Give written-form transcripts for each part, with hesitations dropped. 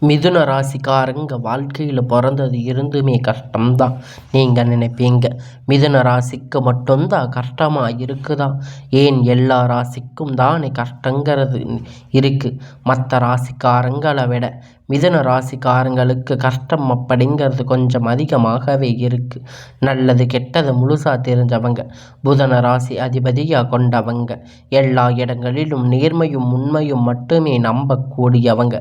மிதுன ராசிக்காரங்க வாழ்க்கையில் பிறந்தது இருந்துமே கஷ்டம்தான். நீங்கள் நினைப்பீங்க மிதுன ராசிக்கு மட்டும்தான் கஷ்டமாக இருக்குதா? ஏன் எல்லா ராசிக்கும் தானே கஷ்டங்கிறது இருக்குது. மற்ற ராசிக்காரங்களை விட மிதுன ராசிக்காரங்களுக்கு கஷ்டம் அப்படிங்கிறது கொஞ்சம் அதிகமாகவே இருக்குது. நல்லது கெட்டது முழுசாக தெரிஞ்சவங்க, புதன ராசி அதிபதியாக கொண்டவங்க, எல்லா இடங்களிலும் நேர்மையும் உண்மையும் மட்டுமே நம்பக்கூடியவங்க.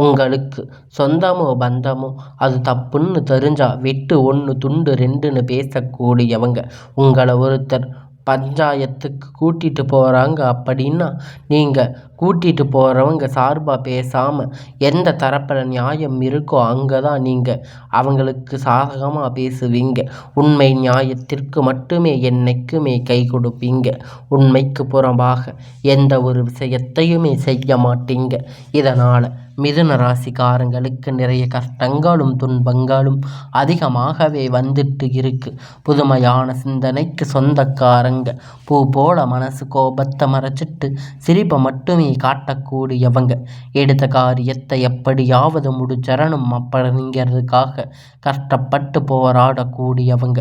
உங்களுக்கு சொந்தமோ பந்தமோ அது தப்புன்னு தெரிஞ்சா வெட்டு ஒன்று துண்டு ரெண்டுன்னு பேசக்கூடியவங்க. உங்களை ஒருத்தர் பஞ்சாயத்துக்கு கூட்டிகிட்டு போகிறாங்க அப்படின்னா நீங்கள் கூட்டிகிட்டு போகிறவங்க சார்பாக பேசாமல் எந்த தரப்பில் நியாயம் இருக்கோ அங்கே தான் நீங்கள் அவங்களுக்கு சாதகமாக பேசுவீங்க. உண்மை நியாயத்திற்கு மட்டுமே என்னைக்குமே கை கொடுப்பீங்க. உண்மைக்கு புறம்பாக எந்த ஒரு விஷயத்தையுமே செய்ய மாட்டீங்க. இதனால் மிதுன ராசிக்காரங்களுக்கு நிறைய கஷ்டங்களும் துன்பங்களும் அதிகமாகவே வந்துட்டு இருக்கு. புதுமையான சிந்தனைக்கு சொந்தக்காரங்க, பூ போல மனசு கோபத்தை மறைச்சிட்டு சிரிப்பை மட்டுமே காட்டக்கூடியவங்க, எடுத்த காரியத்தை எப்படியாவது முடிச்சரணும் அப்படிங்கிறதுக்காக கஷ்டப்பட்டு போராடக்கூடியவங்க,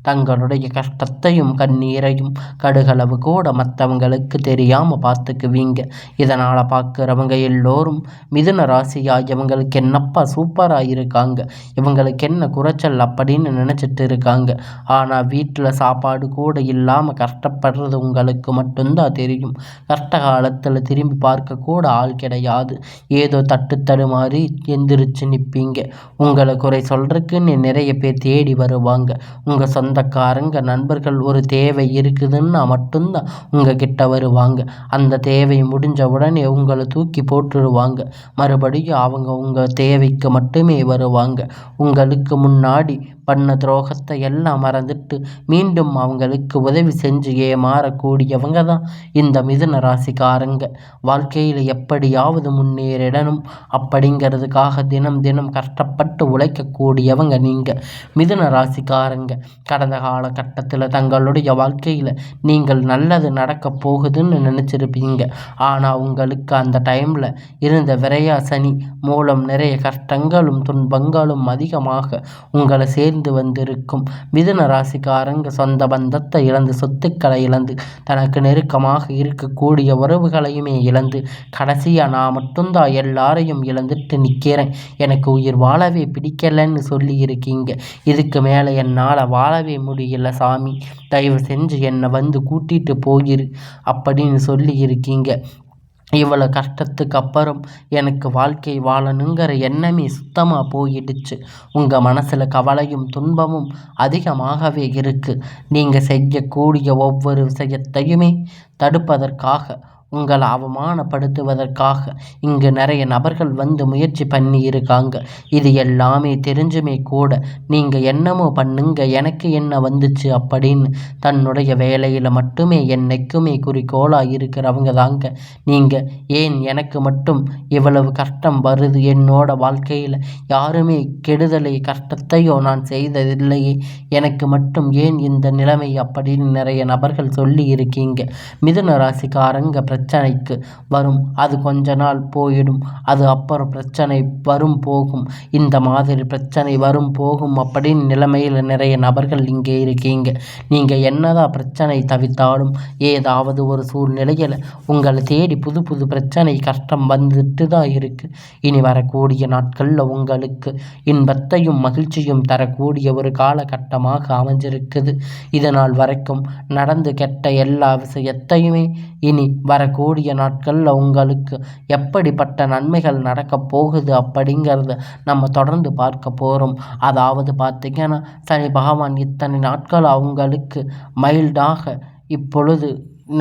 தங்களுடைய கஷ்டத்தையும் கண்ணீரையும் கடுகளவு கூட மற்றவங்களுக்கு தெரியாமல் பார்த்துக்குவீங்க. இதனால் பார்க்குறவங்க எல்லோரும் மிதுன ராசியா இவங்களுக்கு என்னப்பா சூப்பராக இருக்காங்க, இவங்களுக்கு என்ன குறைச்சல் அப்படின்னு நினச்சிட்டு இருக்காங்க. ஆனால் வீட்டில் சாப்பாடு கூட இல்லாமல் கஷ்டப்படுறது உங்களுக்கு மட்டும்தான் தெரியும். கஷ்ட காலத்தில் திரும்பி பார்க்க கூட ஆள் கிடையாது. ஏதோ தட்டு தடுமாறி எந்திரிச்சு நிற்பீங்க. உங்களை குறை சொல்றதுக்குன்னு நிறைய பேர் தேடி வருவாங்க. உங்கள் சொந்தக்காரங்க நண்பர்கள் ஒரு தேவை இருக்குதுன்னா மட்டும்தான் உங்ககிட்ட வருவாங்க. அந்த தேவை முடிஞ்ச உடனே உங்களை தூக்கி போட்டுடுவாங்க. மறுபடியும் அவங்க உங்கள் தேவைக்கு மட்டுமே வருவாங்க. உங்களுக்கு முன்னாடி பண்ண துரோகத்தை எல்லாம் மறந்துட்டு மீண்டும் அவங்களுக்கு உதவி செஞ்சு ஏமாறக்கூடியவங்க தான் இந்த மிதுன ராசிக்காரங்க. வாழ்க்கையில் எப்படியாவது முன்னேறிடணும் அப்படிங்கிறதுக்காக தினம் தினம் கஷ்டப்பட்டு உழைக்கக்கூடியவங்க நீங்கள் மிதுன ராசிக்காரங்க. கடந்த காலகட்டத்தில் தங்களுடைய வாழ்க்கையில் நீங்கள் நல்லது நடக்க போகுதுன்னு நினச்சிருப்பீங்க. ஆனால் உங்களுக்கு அந்த டைமில் இருந்த விரையா சனி மூலம் நிறைய கஷ்டங்களும் துன்பங்களும் அதிகமாக உங்களை சேர்ந்து வந்திருக்கும். மிதுன ராசிக்காரங்க சொந்த பந்தத்தை இழந்து, சொத்துக்களை இழந்து, தனக்கு நெருக்கமாக இருக்கக்கூடிய உறவுகளையுமே இழந்து, கடைசியாக நான் மட்டும்தான் எல்லாரையும் இழந்துட்டு நிற்கிறேன், எனக்கு உயிர் வாழவே பிடிக்கலன்னு சொல்லி இருக்கீங்க. இதுக்கு மேலே என்னால் வாழவே முடியல சாமி, தயவு செஞ்சு என்னை வந்து கூட்டிகிட்டு போயிரு அப்படின்னு சொல்லி இருக்கீங்க. இவ்வளோ கஷ்டத்துக்கு அப்புறம் எனக்கு வாழ்க்கை வாழணுங்கிற எண்ணமே சுத்தமாக போயிடுச்சு. உங்கள் மனசில் கவலையும் துன்பமும் அதிகமாகவே இருக்குது. நீங்கள் செய்யக்கூடிய ஒவ்வொரு விஷயத்தையுமே தடுப்பதற்காக, உங்களை அவமானப்படுத்துவதற்காக இங்கு நிறைய நபர்கள் வந்து முயற்சி பண்ணி இருக்காங்க. இது எல்லாமே தெரிஞ்சுமே கூட நீங்கள் என்னமோ பண்ணுங்க, எனக்கு என்ன வந்துச்சு அப்படின்னு தன்னுடைய வேலையில் மட்டுமே என்னைக்குமே குறிக்கோளாக இருக்கிறவங்க தாங்க நீங்கள். ஏன் எனக்கு மட்டும் இவ்வளவு கஷ்டம் வருது, என்னோட வாழ்க்கையில் யாருமே கெடுதலை கஷ்டத்தையோ நான் செய்ததில்லையே, எனக்கு மட்டும் ஏன் இந்த நிலைமை அப்படின்னு நிறைய நபர்கள் சொல்லி இருக்கீங்க. மிதுன ராசிக்காரங்க பிரச்சனைக்கு வரும், அது கொஞ்ச நாள் போயிடும், அது அப்புறம் பிரச்சனை வரும் போகும், இந்த மாதிரி பிரச்சனை வரும் போகும் அப்படின்னு நிலைமையில் நிறைய நபர்கள் இங்கே இருக்கீங்க. நீங்கள் என்னதான் பிரச்சனை தவித்தாலும் ஏதாவது ஒரு சூழ்நிலையில் உங்களை தேடி புது புது பிரச்சனை கஷ்டம் வந்துட்டு தான் இருக்குது. இனி வரக்கூடிய நாட்களில் உங்களுக்கு இன்பத்தையும் மகிழ்ச்சியும் தரக்கூடிய ஒரு காலகட்டமாக அமைஞ்சிருக்குது. இதனால் வரைக்கும் நடந்து கெட்ட எல்லா விஷயத்தையுமே இனி வரக்கூடிய நாட்களில் உங்களுக்கு எப்படிப்பட்ட நன்மைகள் நடக்கப் போகுது அப்படிங்கிறத நம்ம தொடர்ந்து பார்க்க போகிறோம். அதாவது பார்த்திங்கன்னா சனி பகவான் இத்தனை நாட்கள் அவங்களுக்கு மைல்டாக இப்பொழுது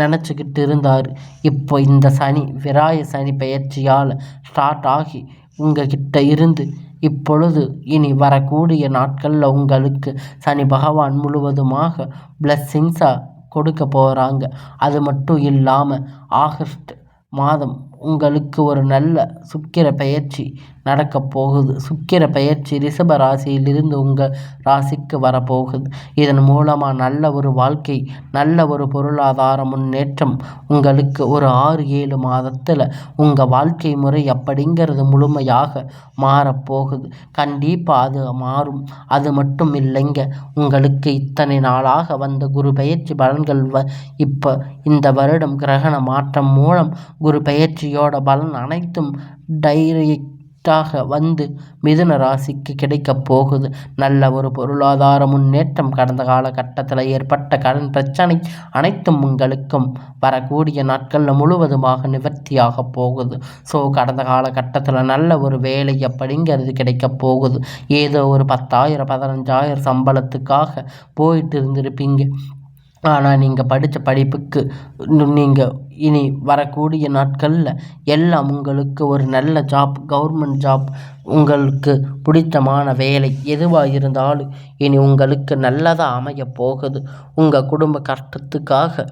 நினச்சிக்கிட்டு இருந்தார். இப்போ இந்த சனி விராய சனி பெயர்ச்சியால் ஸ்டார்ட் ஆகி உங்ககிட்ட இருந்து இப்பொழுது இனி வரக்கூடிய நாட்களில் உங்களுக்கு சனி பகவான் முழுவதுமாக பிளஸ்ஸிங்ஸாக கொடுக்க போகிறாங்க. அது மட்டும் இல்லாமல் ஆகஸ்ட் மாதம் உங்களுக்கு ஒரு நல்ல சுக்கிர பெயர்ச்சி நடக்கப் போகுது. சுக்கிர பெயர்ச்சி ரிஷப ராசியிலிருந்து உங்கள் ராசிக்கு வரப்போகுது. இதன் மூலமாக நல்ல ஒரு வாழ்க்கை, நல்ல ஒரு பொருளாதார முன்னேற்றம் உங்களுக்கு ஒரு 6-7 மாதத்தில் உங்கள் வாழ்க்கை முறை அப்படிங்கிறது முழுமையாக மாறப்போகுது. கண்டிப்பாக அது மாறும். அது மட்டும் இல்லைங்க, உங்களுக்கு இத்தனை நாளாக வந்த குரு பெயர்ச்சி பலன்கள் இப்போ இந்த வருடம் கிரகண மாற்றம் மூலம் குரு பெயர்ச்சியோட பலன் அனைத்தும் டைரக்டாக வந்து மிதுன ராசிக்கு கிடைக்கப் போகுது. நல்ல ஒரு பொருளாதார முன்னேற்றம், கடந்த காலகட்டத்தில் ஏற்பட்ட கடன் பிரச்சனை அனைத்தும் உங்களுக்கும் வரக்கூடிய நாட்களில் முழுவதுமாக நிவர்த்தியாக போகுது. ஸோ கடந்த காலகட்டத்தில் நல்ல ஒரு வேலை அப்படிங்கிறது கிடைக்கப் போகுது. ஏதோ ஒரு 10,000 15,000 சம்பளத்துக்காக போயிட்டு இருந்திருப்பீங்க. ஆனால் நீங்கள் படித்த படிப்புக்கு நீங்கள் இனி வரக்கூடிய நாட்களில் எல்லாம் உங்களுக்கு ஒரு நல்ல ஜாப், கவர்மெண்ட் ஜாப், உங்களுக்கு பிடித்தமான வேலை எதுவாக இருந்தாலும் இனி உங்களுக்கு நல்லதாக அமைய போகுது. உங்கள் குடும்ப கஷ்டத்துக்காக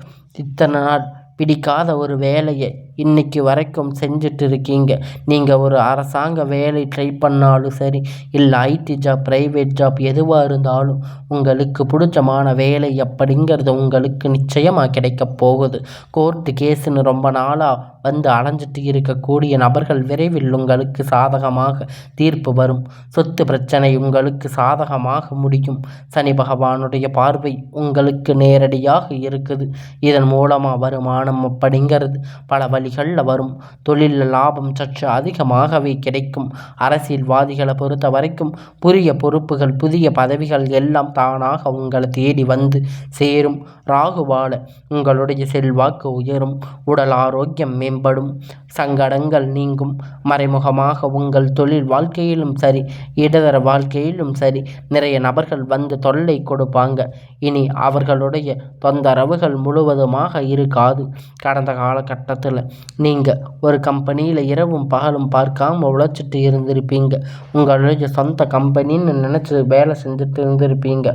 இத்தனை நாள் பிடிக்காத ஒரு வேலையை இன்னைக்கு வரைக்கும் செஞ்சுட்டு இருக்கீங்க. நீங்கள் ஒரு அரசாங்க வேலை ட்ரை பண்ணாலும் சரி, இல்லை ஐடி ஜாப், ப்ரைவேட் ஜாப் எதுவாக இருந்தாலும் உங்களுக்கு பிடிச்சமான வேலை அப்படிங்கிறது உங்களுக்கு நிச்சயமாக கிடைக்க போகுது. கோர்ட்டு கேஸுன்னு ரொம்ப நாளாக வந்து அலைஞ்சிட்டு இருக்கக்கூடிய நபர்கள் விரைவில் உங்களுக்கு சாதகமாக தீர்ப்பு வரும். சொத்து பிரச்சனை உங்களுக்கு சாதகமாக முடியும். சனி பகவானுடைய பார்வை உங்களுக்கு நேரடியாக இருக்குது. இதன் மூலமாக வருமானம் அப்படிங்கிறது பல வழிகளில் வரும். தொழிலில் லாபம் சற்று அதிகமாகவே கிடைக்கும். அரசியல்வாதிகளை பொறுத்த வரைக்கும் புதிய பொறுப்புகள், புதிய பதவிகள் எல்லாம் தானாக உங்களை தேடி வந்து சேரும். ராகுவால உங்களுடைய செல்வாக்கு உயரும். உடல் ஆரோக்கியம் மேம்படும். சங்கடங்கள் நீங்கும். மறைமுகமாக உங்கள் தொழில் வாழ்க்கையிலும் சரி, இடதர வாழ்க்கையிலும் சரி நிறைய நபர்கள் வந்து தொல்லை கொடுப்பாங்க. இனி அவர்களுடைய தொந்தரவுகள் முழுவதுமாக இருக்காது. கடந்த காலகட்டத்தில் நீங்கள் ஒரு கம்பெனியில் இரவும் பகலும் பார்க்காம உழைச்சிட்டு இருந்திருப்பீங்க. உங்களுடைய சொந்த கம்பெனின்னு நினச்சி வேலை செஞ்சுட்டு இருந்திருப்பீங்க.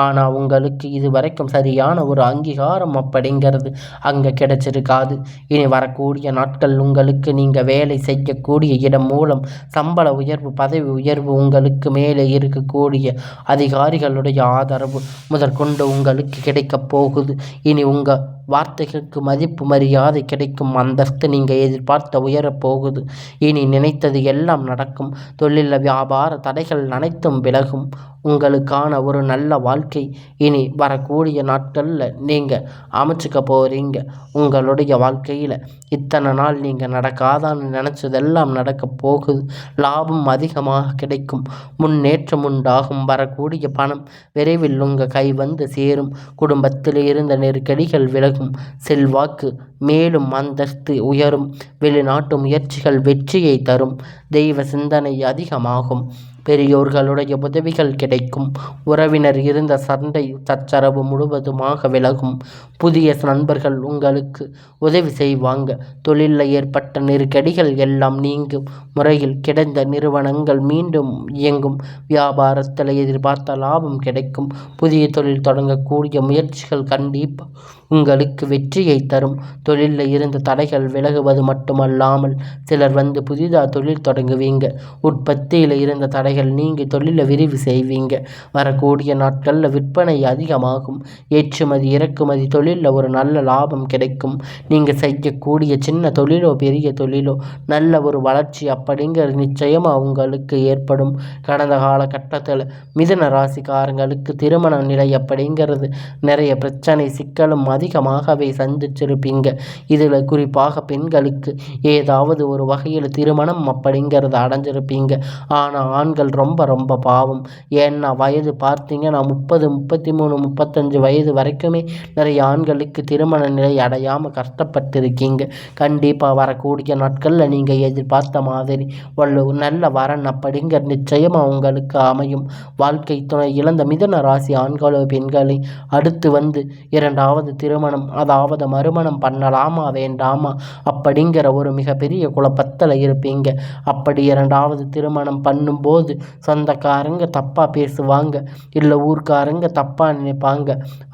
ஆனால் உங்களுக்கு இது வரைக்கும் சரியான ஒரு அங்கீகாரம் அப்படிங்கிறது அங்கே கிடைச்சிருக்காது. இனி வரக்கூடிய நாட்கள் உங்களுக்கு நீங்கள் வேலை செய்யக்கூடிய இடம் மூலம் சம்பள உயர்வு, பதவி உயர்வு, உங்களுக்கு மேலே இருக்கக்கூடிய அதிகாரிகளுடைய ஆதரவு முதற்கொண்டு உங்களுக்கு கிடைக்கப் போகுது. இனி உங்கள் வார்த்தைகளுக்கு மதிப்பு மரியாதை கிடைக்கும். அந்தஸ்து நீங்கள் எதிர்பார்த்த உயரப் போகுது. இனி நினைத்தது எல்லாம் நடக்கும். தொழில் வியாபார தடைகள் அனைத்தும் விலகும். உங்களுக்கான ஒரு நல்ல வாழ்க்கை இனி வரக்கூடிய நாட்களில் நீங்கள் அமைச்சுக்க போகிறீங்க. உங்களுடைய வாழ்க்கையில் இத்தனை நாள் நீங்கள் நடக்காதான்னு நினச்சதெல்லாம் நடக்க போகுது. லாபம் அதிகமாக கிடைக்கும். முன்னேற்றம் உண்டாகும். வரக்கூடிய பணம் விரைவில் உங்கள் கை வந்து சேரும். குடும்பத்தில் இருந்த நெருக்கடிகள் விலகும். செல்வாக்கு மேலும் அந்தஸ்து உயரும். வெளிநாட்டு முயற்சிகள் வெற்றியை தரும். தெய்வ சிந்தனை அதிகமாகும். பெரியோர்களுடைய உதவிகள் கிடைக்கும். உறவினர் இருந்த சண்டை சச்சரவு முழுவதுமாக விலகும். புதிய நண்பர்கள் உங்களுக்கு உதவி செய்வாங்க. தொழிலில் ஏற்பட்ட நெருக்கடிகள் எல்லாம் நீங்கும். முறையில் கிடந்த நிறுவனங்கள் மீண்டும் இயங்கும். வியாபாரத்தில் எதிர்பார்த்த லாபம் கிடைக்கும். புதிய தொழில் தொடங்கக்கூடிய முயற்சிகள் கண்டிப்பாக உங்களுக்கு வெற்றியை தரும். தொழிலில் இருந்த தடைகள் விலகுவது மட்டுமல்லாமல் சிலர் வந்து புதிதாக தொழில் தொடங்குவீங்க. உற்பத்தியில் இருந்த தடைகள் நீங்கி தொழிலை விரிவு செய்வீங்க. வரக்கூடிய நாட்களில் விற்பனை அதிகமாகும். ஏற்றுமதி இறக்குமதி தொழிலில் ஒரு நல்ல லாபம் கிடைக்கும். நீங்கள் செய்யக்கூடிய சின்ன தொழிலோ பெரிய தொழிலோ நல்ல ஒரு வளர்ச்சி அப்படிங்கிறது நிச்சயமாக உங்களுக்கு ஏற்படும். கடந்த காலகட்டத்தில் மிதுன ராசிக்காரங்களுக்கு திருமண நிலை அப்படிங்கிறது நிறைய பிரச்சனை, சிக்கலும் அதிகமாகவே சந்திச்சிருப்பீங்க. இதில் குறிப்பாக பெண்களுக்கு ஏதாவது ஒரு வகையில் திருமணம் அப்படிங்கிறத அடைஞ்சிருப்பீங்க. ஆனால் ஆண்கள் ரொம்ப ரொம்ப பாவம். ஏன்னா வயது பார்த்தீங்கன்னா 30, 33, 35 வயது வரைக்குமே நிறைய ஆண்களுக்கு திருமண நிலை அடையாமல் கஷ்டப்பட்டிருக்கீங்க. கண்டிப்பாக வரக்கூடிய நாட்களில் நீங்கள் எதிர்பார்த்த மாதிரி ஒரு நல்ல வரன் அப்படிங்கிற நிச்சயமாக உங்களுக்கு அமையும். வாழ்க்கை துணை இழந்த மிதுன ராசி ஆண்களோ பெண்களை அடுத்து வந்து இரண்டாவது திருமணம், அதாவது மறுமணம் பண்ணலாமா வேண்டாமா அப்படிங்கிற ஒரு மிகப்பெரிய குழப்பத்தில் இருப்பீங்க. அப்படி இரண்டாவது திருமணம் பண்ணும்போது சொந்தக்காரங்க தப்பாக பேசுவாங்க, இல்லை ஊர்க்காரங்க தப்பாக நினைப்பாங்க,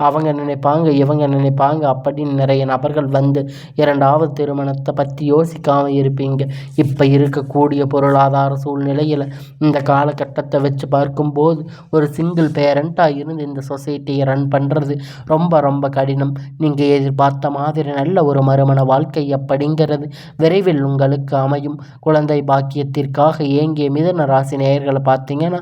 அவங்க நினைப்பாங்க இவங்க நினைப்பாங்க அப்படின்னு நிறைய நபர்கள் வந்து இரண்டாவது திருமணத்தை பற்றி யோசிக்காமல் இருப்பீங்க. இப்போ இருக்கக்கூடிய பொருளாதார சூழ்நிலையில் இந்த காலகட்டத்தை வச்சு பார்க்கும்போது ஒரு சிங்கிள் பேரண்ட்டாக இருந்து இந்த சொசைட்டியை ரன் பண்ணுறது ரொம்ப ரொம்ப கடினம். நீங்கள் எதிர்பார்த்த மாதிரி நல்ல ஒரு மறுமண வாழ்க்கை அப்படிங்கிறது விரைவில் உங்களுக்கு அமையும். குழந்தை பாக்கியத்திற்காக ஏங்கிய மிதுன ராசி நேயர்களை பார்த்தீங்கன்னா,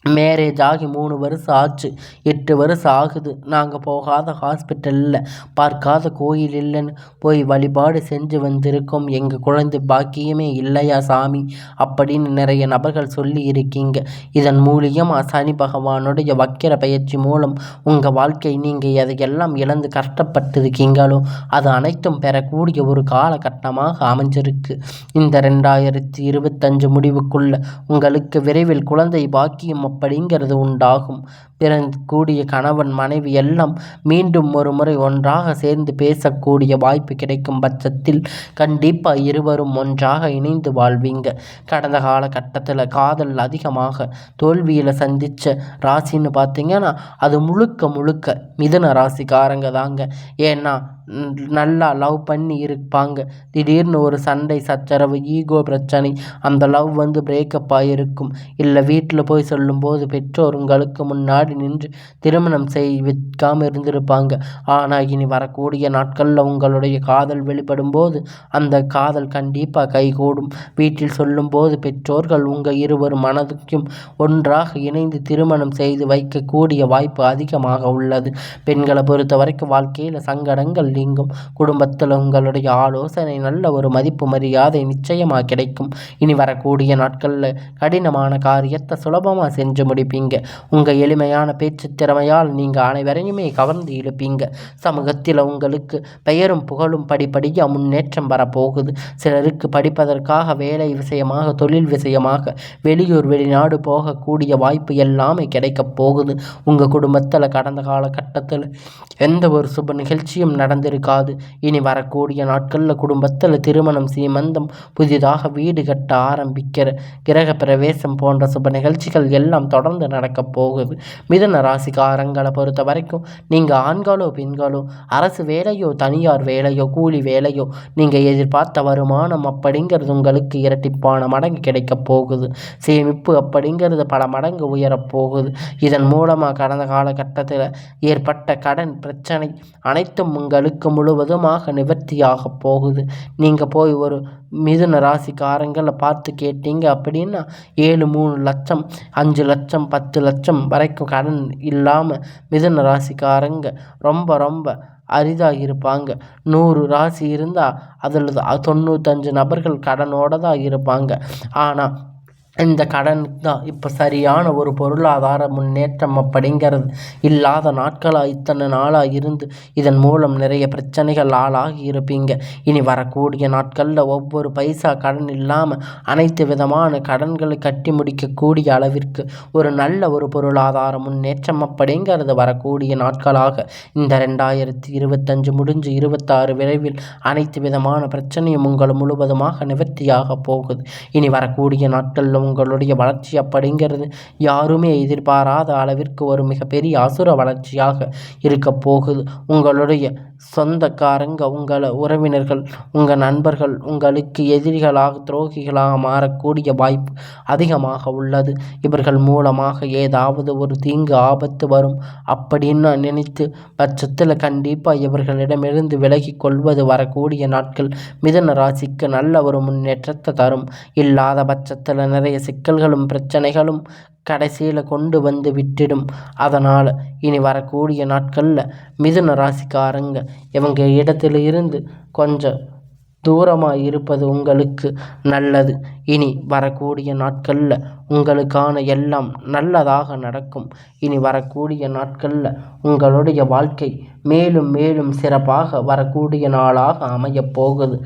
மேரேஜ் ஆகி 3 வருஷம் ஆச்சு, 8 வருஷம் ஆகுது, நாங்கள் போகாத ஹாஸ்பிட்டல் இல்லை, பார்க்காத கோயில் இல்லைன்னு போய் வழிபாடு செஞ்சு வந்திருக்கோம், எங்கள் குழந்தை பாக்கியமே இல்லையா சாமி அப்படின்னு நிறைய நபர்கள் சொல்லி இருக்கீங்க. இதன் மூலியமாக சனி பகவானுடைய வக்கிர பயிற்சி மூலம் உங்கள் வாழ்க்கை நீங்கள் எதையெல்லாம் இழந்து கஷ்டப்பட்டிருக்கீங்களோ அது அனைத்தும் பெறக்கூடிய ஒரு காலகட்டமாக அமைஞ்சிருக்கு. இந்த 2025 முடிவுக்குள்ள உங்களுக்கு விரைவில் குழந்தை பாக்கியம் அப்படிங்கிறது உண்டாகும். பிறக்கக்கூடிய கணவன் மனைவி எல்லாம் மீண்டும் ஒரு முறை ஒன்றாக சேர்ந்து பேசக்கூடிய வாய்ப்பு கிடைக்கும் பட்சத்தில் கண்டிப்பாக இருவரும் ஒன்றாக இணைந்து வாழ்வீங்க. கடந்த காலகட்டத்தில் காதல் அதிகமாக தோல்வியில் சந்தித்த ராசின்னு பார்த்தீங்கன்னா அது முழுக்க முழுக்க மிதுன ராசிக்காரங்க தாங்க. ஏன்னா நல்லா லவ் பண்ணி இருப்பாங்க, திடீர்னு ஒரு சண்டை சச்சரவு ஈகோ பிரச்சனை, அந்த லவ் வந்து பிரேக்கப் ஆகிருக்கும். இல்லை வீட்டில் போய் சொல்லும்போது பெற்றோர் உங்களுக்கு முன்னாடி நின்று திருமணம் வைக்காமல் இருந்திருப்பாங்க. ஆனால் இனி வரக்கூடிய நாட்களில் உங்களுடைய காதல் வெளிப்படும் போது அந்த காதல் கண்டிப்பாக கைகூடும். வீட்டில் சொல்லும்போது பெற்றோர்கள் உங்கள் இருவர் மனதுக்கும் ஒன்றாக இணைந்து திருமணம் செய்து வைக்கக்கூடிய வாய்ப்பு அதிகமாக உள்ளது. பெண்களை பொறுத்த வரைக்கும் வாழ்க்கையில் சங்கடங்கள் நீங்கும். குடும்பத்தில் உங்களுடைய ஆலோசனை நல்ல ஒரு மதிப்பு மரியாதை நிச்சயமாக கிடைக்கும். இனி வரக்கூடிய நாட்களில் கடினமான காரியத்தை சுலபமாக செஞ்சு முடிப்பீங்க. உங்கள் எளிமையான பேச்சு திறமையால் நீங்கள் அனைவரையுமே கவர்ந்து இழுப்பீங்க. சமூகத்தில் உங்களுக்கு பெயரும் புகழும் படிப்படியாக முன்னேற்றம் வரப்போகுது. சிலருக்கு படிப்பதற்காக வேலை விஷயமாக தொழில் விஷயமாக வெளியூர் வெளிநாடு போகக்கூடிய வாய்ப்பு எல்லாமே கிடைக்கப் போகுது. உங்கள் குடும்பத்தில் கடந்த காலகட்டத்தில் எந்த ஒரு சுப நிகழ்ச்சியும் நடந்திருக்காது. இனி வரக்கூடிய நாட்களில் குடும்பத்தில் திருமணம், சீமந்தம், புதிதாக வீடு கட்ட ஆரம்பிக்கிற கிரக பிரவேசம் போன்ற சுப நிகழ்ச்சிகள் எல்லாம் தொடர்ந்து நடக்கப் போகுது. மிதுன ராசிக்காரங்களை பொறுத்த வரைக்கும் நீங்கள் ஆண்களோ பெண்களோ அரசு வேலையோ தனியார் வேலையோ கூலி வேலையோ நீங்கள் எதிர்பார்த்த வருமானம் அப்படிங்கிறது உங்களுக்கு இரட்டிப்பான மடங்கு கிடைக்கப் போகுது. சேமிப்பு அப்படிங்கிறது பல மடங்கு உயரப்போகுது. இதன் மூலமாக கடந்த காலகட்டத்தில் ஏற்பட்ட கடன் பிரச்சனை அனைத்தும் உங்களுக்கு முழுவதுமாக நிவர்த்தியாக போகுது. நீங்கள் போய் ஒரு மிதுன ராசிக்காரங்களை பார்த்து கேட்டீங்க அப்படின்னா 7-3 லட்சம் 5 லட்சம் 10 லட்சம் வரைக்கும் கடன் இல்லாமல் மிதுன ராசிக்காரங்க ரொம்ப ரொம்ப அரிதாக இருப்பாங்க. 100 ராசி இருந்தால் அதில் 95 நபர்கள் கடனோடு தான் இருப்பாங்க. ஆனால் இந்த கடன் தான் இப்போ சரியான ஒரு பொருளாதார முன்னேற்றம் அப்படிங்கிறது இல்லாத நாட்களாக இத்தனை நாளாக இருந்து இதன் மூலம் நிறைய பிரச்சனைகள் ஆளாகி இருப்பீங்க. இனி வரக்கூடிய நாட்களில் ஒவ்வொரு பைசா கடன் இல்லாமல் அனைத்து விதமான கடன்களை கட்டி முடிக்கக்கூடிய அளவிற்கு ஒரு நல்ல ஒரு பொருளாதார முன்னேற்றம் அப்படிங்கிறது வரக்கூடிய நாட்களாக இந்த 2025 முடிஞ்சு 26 விரைவில் அனைத்து விதமான பிரச்சனையும் உங்கள் முழுவதுமாக நிவர்த்தியாக போகுது. இனி வரக்கூடிய நாட்களில் உங்களுடைய வளர்ச்சி அப்படிங்கிறது யாருமே எதிர்பாராத அளவிற்கு ஒரு மிகப்பெரிய அசுர வளர்ச்சியாக இருக்க போகுது. உங்களுடைய சொந்தக்காரங்க, உங்கள் உறவினர்கள், உங்கள் நண்பர்கள் உங்களுக்கு எதிரிகளாக துரோகிகளாக மாறக்கூடிய வாய்ப்பு அதிகமாக உள்ளது. இவர்கள் மூலமாக ஏதாவது ஒரு தீங்கு ஆபத்து வரும் அப்படின்னு நினைத்து பட்சத்தில் கண்டிப்பாக இவர்களிடமிருந்து விலகி கொள்வது வரக்கூடிய நாட்கள் மிதுன ராசிக்கு நல்ல ஒரு முன்னேற்றத்தை தரும். இல்லாத பட்சத்தில் நிறைய சிக்கல்களும் பிரச்சனைகளும் கடைசியில் கொண்டு வந்து விட்டுடும். அதனால் இனி வரக்கூடிய நாட்களில் மிதுன ராசிக்காரங்க இவங்க இடத்துல இருந்து கொஞ்சம் தூரமாக இருப்பது உங்களுக்கு நல்லது. இனி வரக்கூடிய நாட்களில் உங்களுக்கான எல்லாம் நல்லதாக நடக்கும். இனி வரக்கூடிய நாட்களில் உங்களுடைய வாழ்க்கை மேலும் மேலும் சிறப்பாக வரக்கூடிய நாளாக அமையப் போகுது.